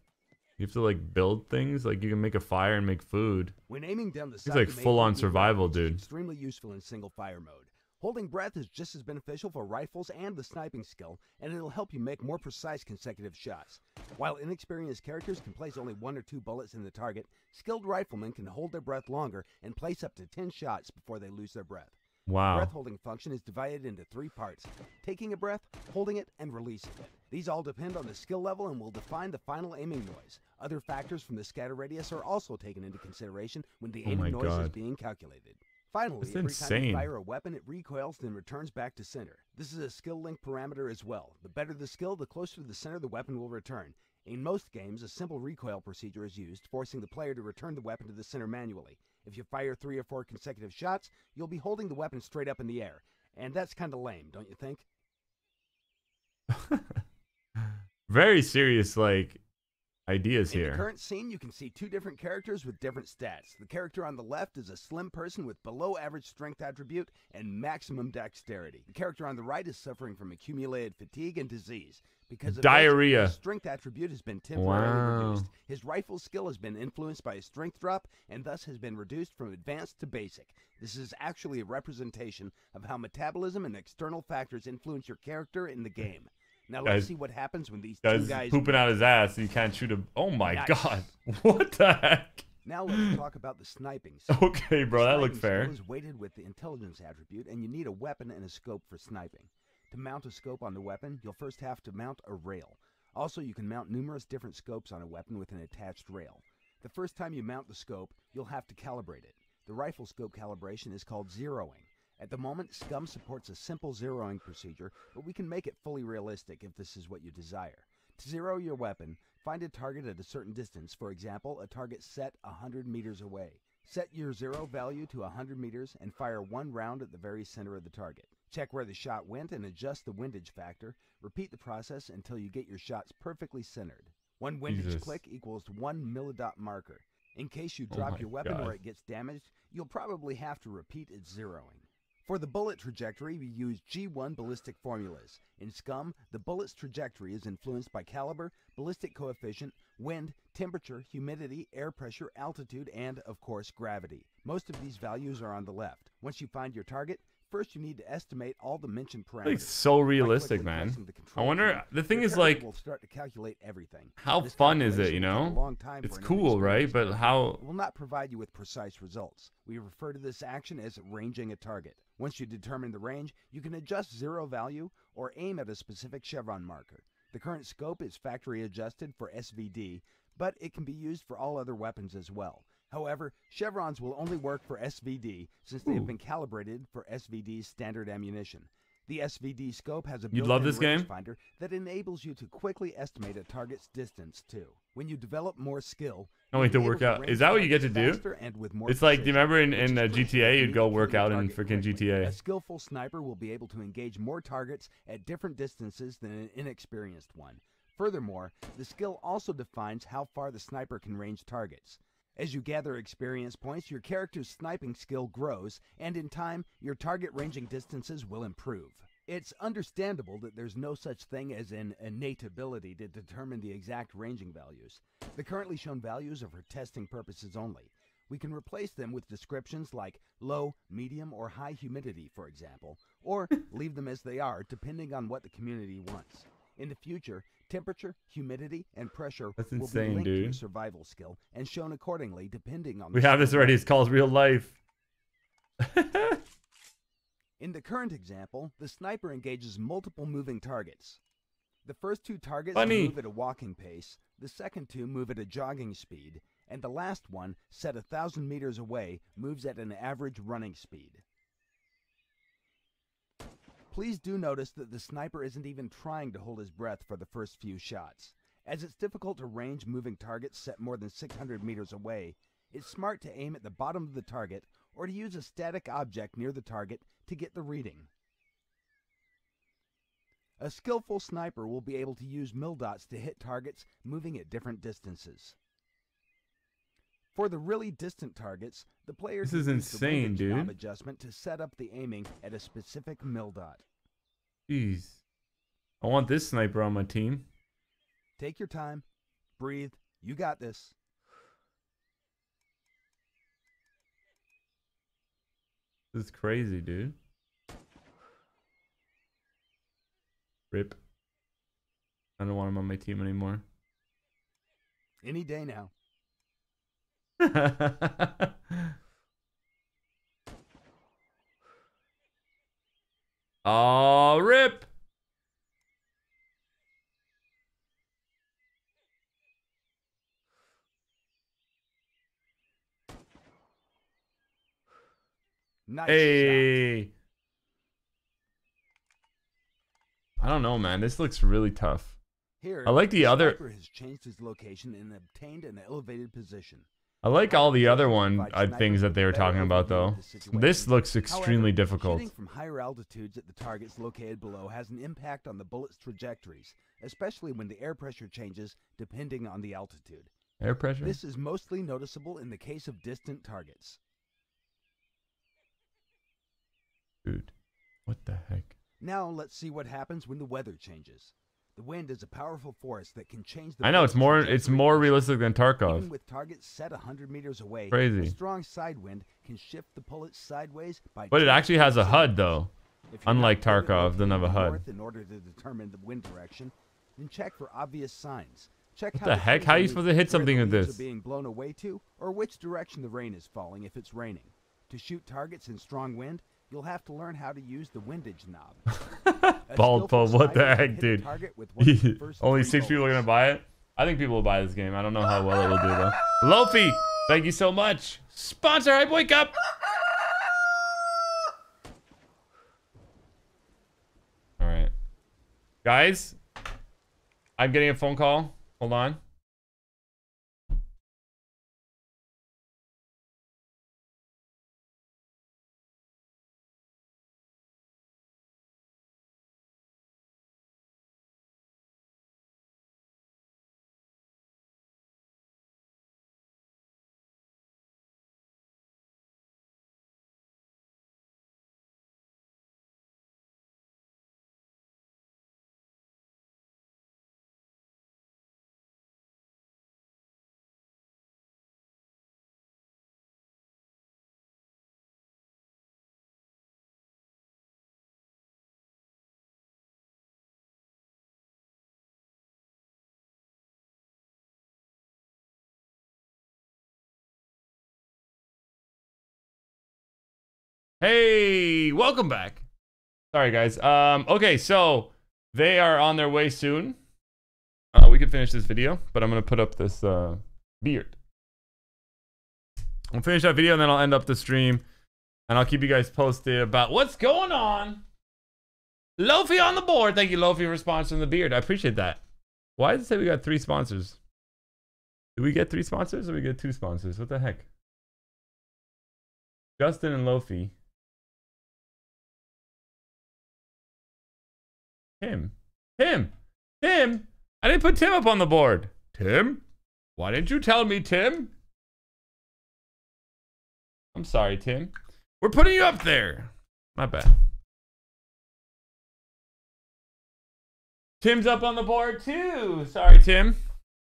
you have to like build things, like you can make a fire and make food. When aiming down the sight, It's like you may full on hold your survival, breath, which is dude. extremely useful in single fire mode. Holding breath is just as beneficial for rifles and the sniping skill, and it'll help you make more precise consecutive shots. While inexperienced characters can place only 1 or 2 bullets in the target, skilled riflemen can hold their breath longer and place up to 10 shots before they lose their breath. The Wow. breath holding function is divided into 3 parts: taking a breath, holding it, and releasing it. These all depend on the skill level and will define the final aiming noise. Other factors from the scatter radius are also taken into consideration when the aiming noise is being calculated. Finally, That's every time you insane. fire a weapon, it recoils then returns back to center. This is a skill link parameter as well. The better the skill, the closer to the center the weapon will return. In most games, a simple recoil procedure is used, forcing the player to return the weapon to the center manually. If you fire 3 or 4 consecutive shots, you'll be holding the weapon straight up in the air. And that's kinda lame, don't you think? Very serious, like, ideas In here. the current scene, you can see 2 different characters with different stats. The character on the left is a slim person with below average strength attribute and maximum dexterity. The character on the right is suffering from accumulated fatigue and disease. Because of Diarrhea. this, his strength attribute has been temporarily Wow. reduced. His rifle skill has been influenced by a strength drop and thus has been reduced from advanced to basic. This is actually a representation of how metabolism and external factors influence your character in the game. Now let's Guys- see what happens when these Guy's two guys pooping meet. out his ass. You can't shoot him. Oh my Nice. god. What the heck? Now let's talk about the sniping. Okay, bro, that looked Sniping fair. skill is weighted with the intelligence attribute, and you need a weapon and a scope for sniping. To mount a scope on the weapon, you'll first have to mount a rail. Also, you can mount numerous different scopes on a weapon with an attached rail. The first time you mount the scope, you'll have to calibrate it. The rifle scope calibration is called zeroing. At the moment, Scum supports a simple zeroing procedure, but we can make it fully realistic if this is what you desire. To zero your weapon, find a target at a certain distance, for example, a target set 100 meters away. Set your zero value to 100 meters and fire 1 round at the very center of the target. Check where the shot went and adjust the windage factor. Repeat the process until you get your shots perfectly centered. 1 windage Jesus. click equals 1 millidot marker. In case you Oh drop my your weapon God. or it gets damaged, you'll probably have to repeat its zeroing. For the bullet trajectory, we use G1 ballistic formulas. In Scum, the bullet's trajectory is influenced by caliber, ballistic coefficient, wind, temperature, humidity, air pressure, altitude, and, of course, gravity. Most of these values are on the left. Once you find your target, first you need to estimate all the mentioned parameters. Like so By realistic, quickly man. pressing the I control wonder. key, The thing your is, target like, will start to calculate everything. how This fun is it? calculation You will take a know, long time it's for an cool, right? inexperienced But player. how? It will not provide you with precise results. We refer to this action as ranging a target. Once you determine the range, you can adjust zero value or aim at a specific chevron marker. The current scope is factory adjusted for SVD, but it can be used for all other weapons as well. However, chevrons will only work for SVD since they have been calibrated for SVD's standard ammunition. The SVD scope has a You love built-in this game? rangefinder that enables you to quickly estimate a target's distance too. When you develop more skill, Oh, you'll wait, to be work able out. range Is that what you get to targets do? faster and with more It's like, do you precision, remember in which is crucial GTA, if you you'd need go to work kill your out in target freaking quickly. GTA? A skillful sniper will be able to engage more targets at different distances than an inexperienced one. Furthermore, the skill also defines how far the sniper can range targets. As you gather experience points, your character's sniping skill grows, and in time, your target ranging distances will improve. It's understandable that there's no such thing as an innate ability to determine the exact ranging values. The currently shown values are for testing purposes only. We can replace them with descriptions like low, medium, or high humidity, for example, or leave them as they are depending on what the community wants. In the future, temperature, humidity, and pressure That's will insane, be linked to your dude. survival skill and shown accordingly depending on We have this already. It's called real life. In the current example, the sniper engages multiple moving targets. The first two targets move at a walking pace, the second two move at a jogging speed, and the last one, set 1,000 meters away, moves at an average running speed. Please do notice that the sniper isn't even trying to hold his breath for the first few shots. As it's difficult to range moving targets set more than 600 meters away, it's smart to aim at the bottom of the target or to use a static object near the target to get the reading. A skillful sniper will be able to use mil dots to hit targets moving at different distances. For the really distant targets, the player This can is use the insane, windage dude. knob adjustment to set up the aiming at a specific mil dot. Jeez. I want this sniper on my team. Take your time, breathe, you got this. This is crazy, dude. Rip. I don't want him on my team anymore. Any day now. Oh, rip. Nice Hey. shot. I don't know, man. This looks really tough. Here, I like the other. sniper has changed his location and obtained an elevated position. I like all the other things that they were talking about, though. This looks extremely However, difficult. Shooting from higher altitudes at the targets located below has an impact on the bullet's trajectories, especially when the air pressure changes depending on the altitude. Air pressure? This is mostly noticeable in the case of distant targets. Dude, what the heck? Now let's see what happens when the weather changes. The wind is a powerful force that can change the I know it's bullet's more trajectory. realistic than Tarkov. Even with targets set 100 meters away, Crazy. a strong side wind can shift the bullet sideways by But it 2 actually has a degrees. HUD though. If you're Unlike not good at Tarkov, doesn't have a locating HUD. north in order to determine the wind direction, then check for obvious signs. Check What how the heck? trees How are you move, supposed to hit where something the with leaves this? are being blown away to, or which direction the rain is falling if it's raining. To shoot targets in strong wind, you'll have to learn how to use the windage knob. A Bald skillful Pope, what the sniper can heck, hit a dude? target with one of the first Only 3 6 people are bullets. gonna buy it. I think people will buy this game. I don't know how well it will do though. Lofi, thank you so much. Sponsor, I wake up. All right, guys, I'm getting a phone call. Hold on. Hey, welcome back. Sorry, guys. Okay, so they are on their way soon. We can finish this video, but I'm gonna put up this beard. I'll finish that video and then I'll end up the stream, and I'll keep you guys posted about what's going on. Lofi on the board. Thank you, Lofi, for sponsoring the beard. I appreciate that. Why does it say we got 3 sponsors? Did we get 3 sponsors or we get 2 sponsors? What the heck? Justin and Lofi. Him. I didn't put Tim up on the board. Tim? Why didn't you tell me, Tim? I'm sorry, Tim. We're putting you up there. My bad. Tim's up on the board too. Sorry, Tim.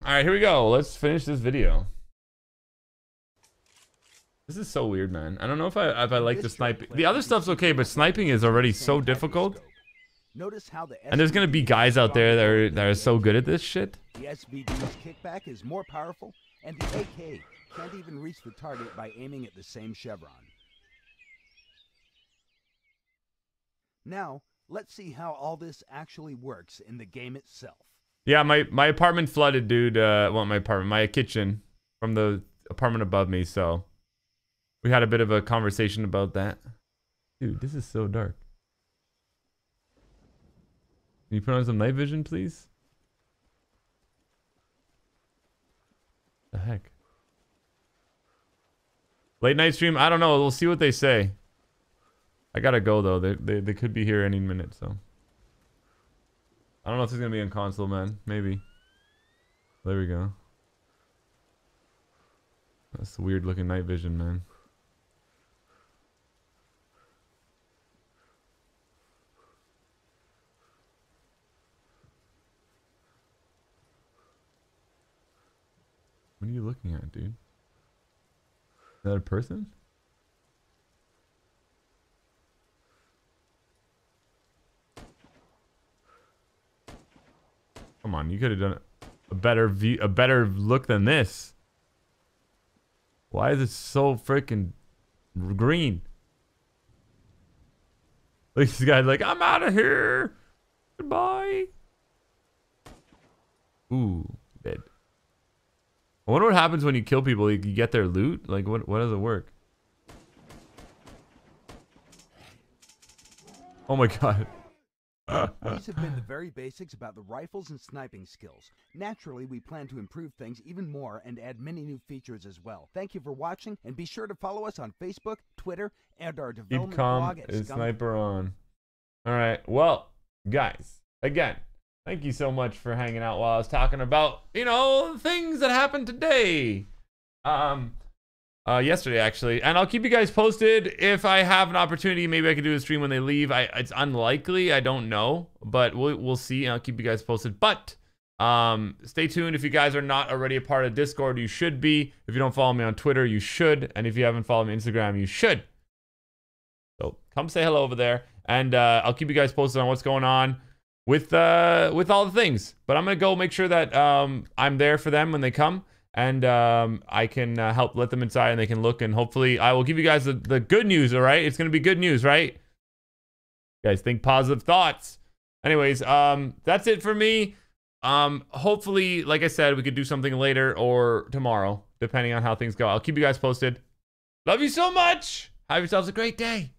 All right, here we go. Let's finish this video. This is so weird, man. I don't know if I like the sniping. The other stuff's okay, but sniping is already so difficult. Notice how the And there's gonna be guys out there that are so good at this shit. The SVD's kickback is more powerful, and the AK can't even reach the target by aiming at the same chevron. Now, let's see how all this actually works in the game itself. Yeah, my apartment flooded, dude. Well, my kitchen from the apartment above me, so we had a bit of a conversation about that. Dude, this is so dark. Can you put on some night vision, please? The heck? Late night stream? I don't know. We'll see what they say. I gotta go though. They could be here any minute, so. I don't know if it's gonna be on console, man. Maybe. There we go. That's weird looking night vision, man. What are you looking at, dude? Is that a person? Come on, you could have done a better look than this. Why is it so freaking green? Look, this guy's like, I'm out of here. Goodbye. Ooh, dead. I wonder what happens when you kill people. You get their loot? Like, what does it work? Oh my god. These have been the very basics about the rifles and sniping skills. Naturally, we plan to improve things even more and add many new features as well. Thank you for watching, and be sure to follow us on Facebook, Twitter, and our development blog at Sniper on. Alright, well, guys, again, thank you so much for hanging out while I was talking about, you know, things that happened today. Yesterday, actually. And I'll keep you guys posted if I have an opportunity. Maybe I could do a stream when they leave. It's unlikely. I don't know. But we'll see. And I'll keep you guys posted. But stay tuned. If you guys are not already a part of Discord, you should be. If you don't follow me on Twitter, you should. And if you haven't followed me on Instagram, you should. So come say hello over there. And I'll keep you guys posted on what's going on with all the things. But I'm going to go make sure that I'm there for them when they come. And I can help let them inside and they can look, and hopefully I will give you guys the good news, all right? It's going to be good news, right? You guys think positive thoughts. Anyways, that's it for me. Hopefully, like I said, we could do something later or tomorrow, depending on how things go. I'll keep you guys posted. Love you so much. Have yourselves a great day.